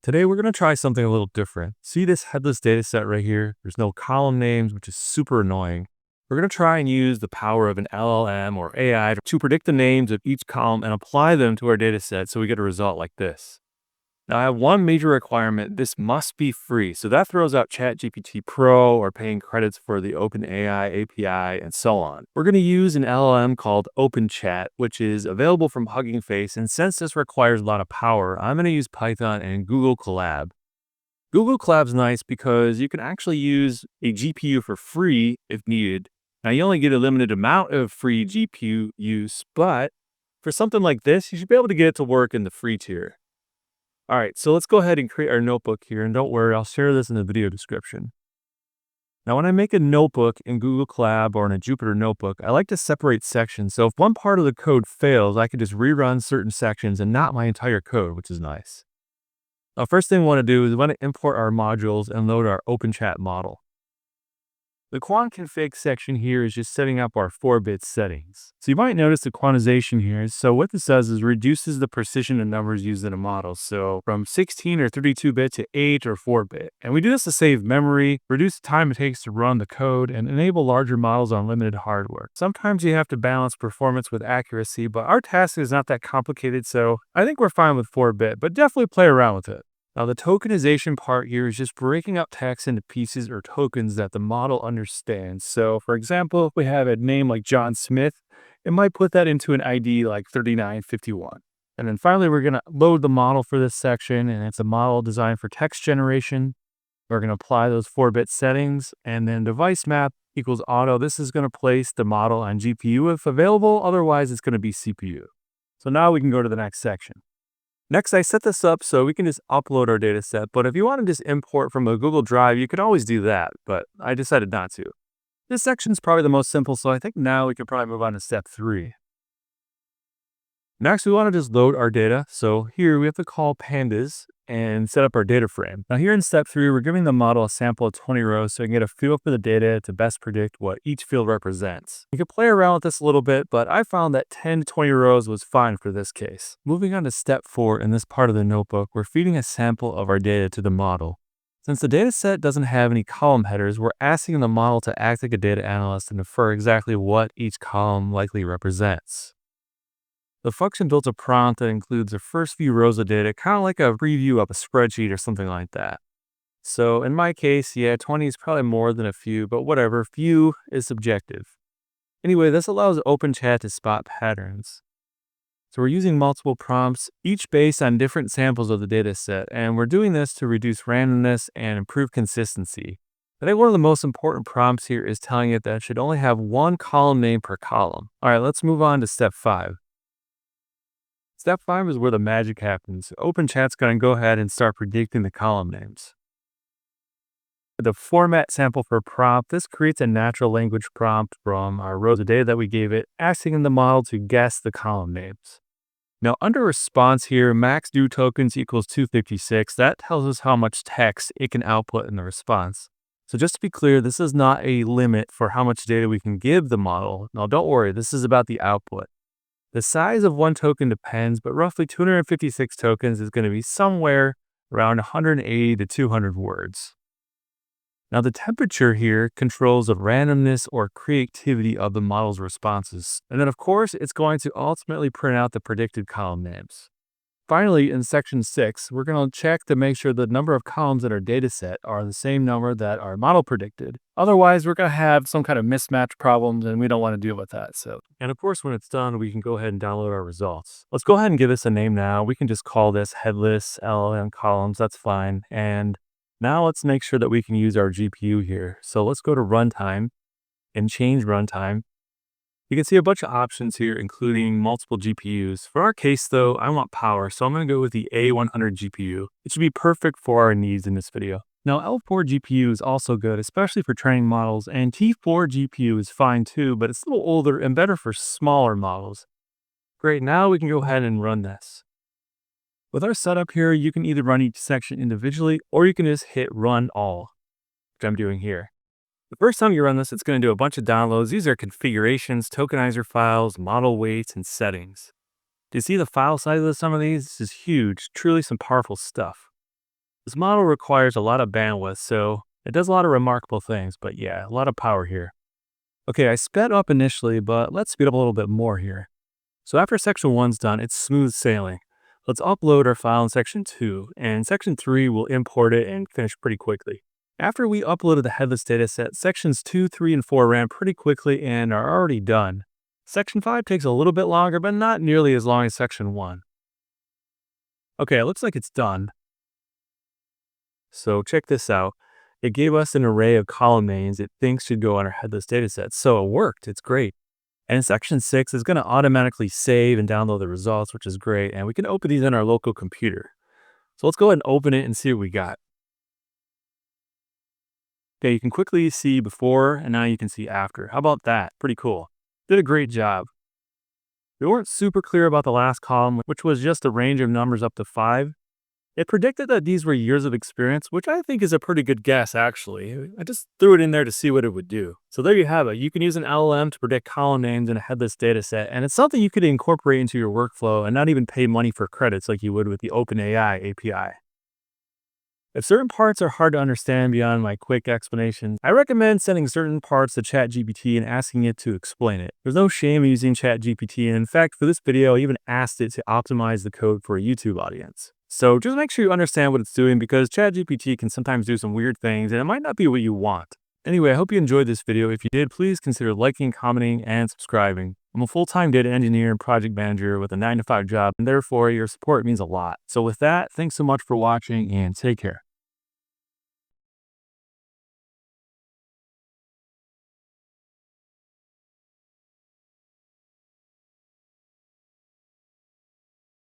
Today, we're going to try something a little different. See this headless data set right here? There's no column names, which is super annoying. We're going to try and use the power of an LLM or AI to predict the names of each column and apply them to our data set so we get a result like this. Now, I have one major requirement. This must be free. So that throws out ChatGPT Pro or paying credits for the OpenAI API and so on. We're going to use an LLM called OpenChat, which is available from Hugging Face. And since this requires a lot of power, I'm going to use Python and Google Colab. Google Colab's nice because you can actually use a GPU for free if needed. Now, you only get a limited amount of free GPU use, but for something like this, you should be able to get it to work in the free tier. All right, so let's go ahead and create our notebook here. And don't worry, I'll share this in the video description. Now, when I make a notebook in Google Colab or in a Jupyter notebook, I like to separate sections. So if one part of the code fails, I can just rerun certain sections and not my entire code, which is nice. Now, first thing we want to do is we want to import our modules and load our OpenChat model. The quant config section here is just setting up our 4-bit settings. So you might notice the quantization here. So what this does is reduces the precision of numbers used in a model. So from 16 or 32-bit to 8 or 4-bit. And we do this to save memory, reduce the time it takes to run the code, and enable larger models on limited hardware. Sometimes you have to balance performance with accuracy, but our task is not that complicated, so I think we're fine with 4-bit, but definitely play around with it. Now, the tokenization part here is just breaking up text into pieces or tokens that the model understands. So, for example, if we have a name like John Smith, it might put that into an ID like 3951. And then finally, we're going to load the model for this section, and it's a model designed for text generation. We're going to apply those 4-bit settings, and then device map equals auto. This is going to place the model on GPU if available. Otherwise, it's going to be CPU. So now we can go to the next section. Next, I set this up so we can just upload our data set, but if you want to just import from a Google Drive, you could always do that, but I decided not to. This section is probably the most simple, so I think now we can probably move on to step 3. Next, we want to just load our data. So here we have to call Pandas and set up our data frame. Now here in step 3, we're giving the model a sample of 20 rows so we can get a feel for the data to best predict what each field represents. You can play around with this a little bit, but I found that 10 to 20 rows was fine for this case. Moving on to step 4, in this part of the notebook, we're feeding a sample of our data to the model. Since the data set doesn't have any column headers, we're asking the model to act like a data analyst and infer exactly what each column likely represents. The function builds a prompt that includes the first few rows of data, kind of like a preview of a spreadsheet or something like that. So in my case, yeah, 20 is probably more than a few, but whatever, few is subjective. Anyway, this allows OpenChat to spot patterns. So we're using multiple prompts, each based on different samples of the data set, and we're doing this to reduce randomness and improve consistency. I think one of the most important prompts here is telling it that it should only have one column name per column. All right, let's move on to step 5. Step 5 is where the magic happens. OpenChat's going to go ahead and start predicting the column names. The format sample for prompt, this creates a natural language prompt from our rows of data that we gave it, asking the model to guess the column names. Now under response here, max due tokens equals 256. That tells us how much text it can output in the response. So just to be clear, this is not a limit for how much data we can give the model. Now don't worry, this is about the output. The size of one token depends, but roughly 256 tokens is going to be somewhere around 180 to 200 words. Now the temperature here controls the randomness or creativity of the model's responses. And then of course, it's going to ultimately print out the predicted column names. Finally, in section 6, we're going to check to make sure the number of columns in our data set are the same number that our model predicted. Otherwise, we're going to have some kind of mismatch problems, and we don't want to deal with that. And of course, when it's done, we can go ahead and download our results. Let's go ahead and give this a name now. We can just call this headless LLM columns. That's fine. And now let's make sure that we can use our GPU here. So let's go to runtime and change runtime. You can see a bunch of options here, including multiple GPUs. For our case though, I want power, so I'm going to go with the A100 GPU. It should be perfect for our needs in this video. Now L4 GPU is also good, especially for training models, and T4 GPU is fine too, but it's a little older and better for smaller models. Great, now we can go ahead and run this. With our setup here, you can either run each section individually, or you can just hit run all, which I'm doing here. The first time you run this, it's going to do a bunch of downloads. These are configurations, tokenizer files, model weights, and settings. Do you see the file size of some of these? This is huge, truly some powerful stuff. This model requires a lot of bandwidth, so it does a lot of remarkable things, but yeah, a lot of power here. Okay, I sped up initially, but let's speed up a little bit more here. So after section 1's done, it's smooth sailing. Let's upload our file in section 2, and section 3 will import it and finish pretty quickly. After we uploaded the headless dataset, sections 2, 3, and 4 ran pretty quickly and are already done. Section 5 takes a little bit longer, but not nearly as long as section 1. Okay, it looks like it's done. So check this out. It gave us an array of column names it thinks should go on our headless dataset. So it worked. It's great. And in section 6, it's going to automatically save and download the results, which is great. And we can open these on our local computer. So let's go ahead and open it and see what we got. Okay, you can quickly see before and now you can see after. How about that? Pretty cool. Did a great job. We weren't super clear about the last column, which was just a range of numbers up to 5. It predicted that these were years of experience, which I think is a pretty good guess, actually. I just threw it in there to see what it would do. So there you have it. You can use an LLM to predict column names in a headless dataset, and it's something you could incorporate into your workflow and not even pay money for credits like you would with the OpenAI API. If certain parts are hard to understand beyond my quick explanation, I recommend sending certain parts to ChatGPT and asking it to explain it. There's no shame in using ChatGPT, and in fact, for this video, I even asked it to optimize the code for a YouTube audience. So just make sure you understand what it's doing because ChatGPT can sometimes do some weird things and it might not be what you want. Anyway, I hope you enjoyed this video. If you did, please consider liking, commenting, and subscribing. I'm a full-time data engineer and project manager with a 9-to-5 job, and therefore your support means a lot. So with that, thanks so much for watching and take care.